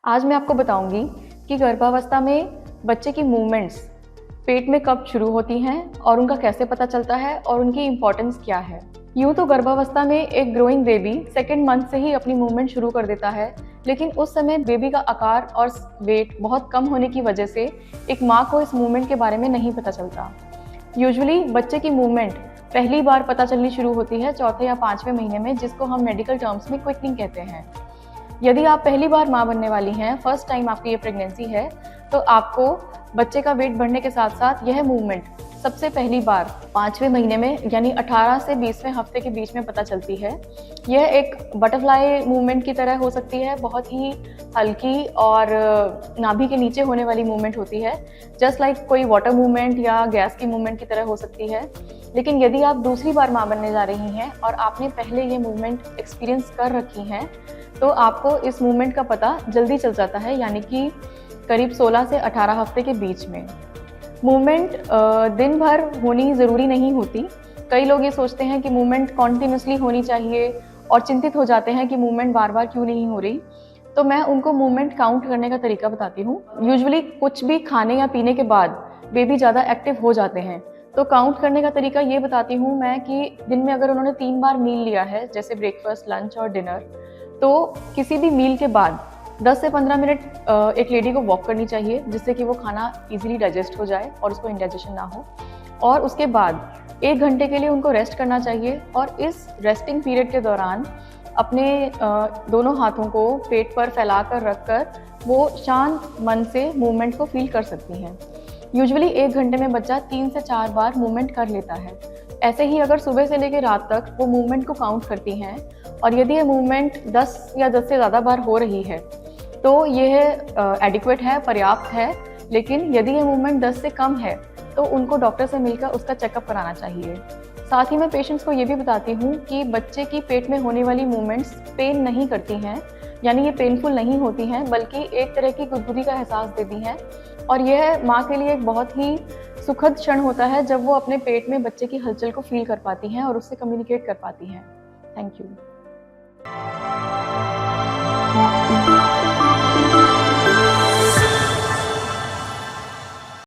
आज मैं आपको बताऊंगी कि गर्भावस्था में बच्चे की मूवमेंट्स पेट में कब शुरू होती हैं और उनका कैसे पता चलता है और उनकी इम्पोर्टेंस क्या है। यूँ तो गर्भावस्था में एक ग्रोइंग बेबी सेकेंड मंथ से ही अपनी मूवमेंट शुरू कर देता है, लेकिन उस समय बेबी का आकार और वेट बहुत कम होने की वजह से एक माँ को इस मूवमेंट के बारे में नहीं पता चलता। यूजुअली बच्चे की मूवमेंट पहली बार पता चलनी शुरू होती है चौथे या पाँचवें महीने में, जिसको हम मेडिकल टर्म्स में क्विकनिंग कहते हैं। यदि आप पहली बार माँ बनने वाली हैं, फर्स्ट टाइम आपकी ये प्रेगनेंसी है, तो आपको बच्चे का वेट बढ़ने के साथ साथ यह मूवमेंट सबसे पहली बार 5वें महीने में यानी 18 से 20वें हफ्ते के बीच में पता चलती है। यह एक बटरफ्लाई मूवमेंट की तरह हो सकती है, बहुत ही हल्की और नाभि के नीचे होने वाली मूवमेंट होती है, जस्ट लाइक कोई वाटर मूवमेंट या गैस की मूवमेंट की तरह हो सकती है। लेकिन यदि आप दूसरी बार माँ बनने जा रही हैं और आपने पहले ये मूवमेंट एक्सपीरियंस कर रखी हैं, तो आपको इस मूवमेंट का पता जल्दी चल जाता है, यानी कि करीब 16 से 18 हफ्ते के बीच में। मूवमेंट दिन भर होनी ज़रूरी नहीं होती। कई लोग ये सोचते हैं कि मूवमेंट कॉन्टिन्यूसली होनी चाहिए और चिंतित हो जाते हैं कि मूवमेंट बार बार क्यों नहीं हो रही। तो मैं उनको मूवमेंट काउंट करने का तरीका बताती हूँ। यूजुअली कुछ भी खाने या पीने के बाद बेबी ज़्यादा एक्टिव हो जाते हैं, तो काउंट करने का तरीका ये बताती हूँ मैं कि दिन में अगर उन्होंने 3 बार मील लिया है, जैसे ब्रेकफास्ट, लंच और डिनर, तो किसी भी मील के बाद 10 से 15 मिनट एक लेडी को वॉक करनी चाहिए, जिससे कि वो खाना इजीली डाइजेस्ट हो जाए और उसको इंडाइजेशन ना हो। और उसके बाद 1 घंटे के लिए उनको रेस्ट करना चाहिए और इस रेस्टिंग पीरियड के दौरान अपने दोनों हाथों को पेट पर फैलाकर रखकर वो शांत मन से मूवमेंट को फील कर सकती हैं। यूजुअली 1 घंटे में बच्चा 3 से 4 बार मूवमेंट कर लेता है। ऐसे ही अगर सुबह से लेकर रात तक वो मूवमेंट को काउंट करती हैं और यदि ये मूवमेंट 10 या 10 से ज़्यादा बार हो रही है, तो यह एडिक्वेट है, पर्याप्त है। लेकिन यदि ये मूवमेंट 10 से कम है, तो उनको डॉक्टर से मिलकर उसका चेकअप कराना चाहिए। साथ ही मैं पेशेंट्स को ये भी बताती हूँ कि बच्चे की पेट में होने वाली मूवमेंट्स पेन नहीं करती हैं, यानी ये पेनफुल नहीं होती हैं, बल्कि एक तरह की गुदगुदी का एहसास देती हैं। और यह माँ के लिए एक बहुत ही सुखद क्षण होता है जब वो अपने पेट में बच्चे की हलचल को फील कर पाती हैं और उससे कम्युनिकेट कर पाती हैं। Thank you.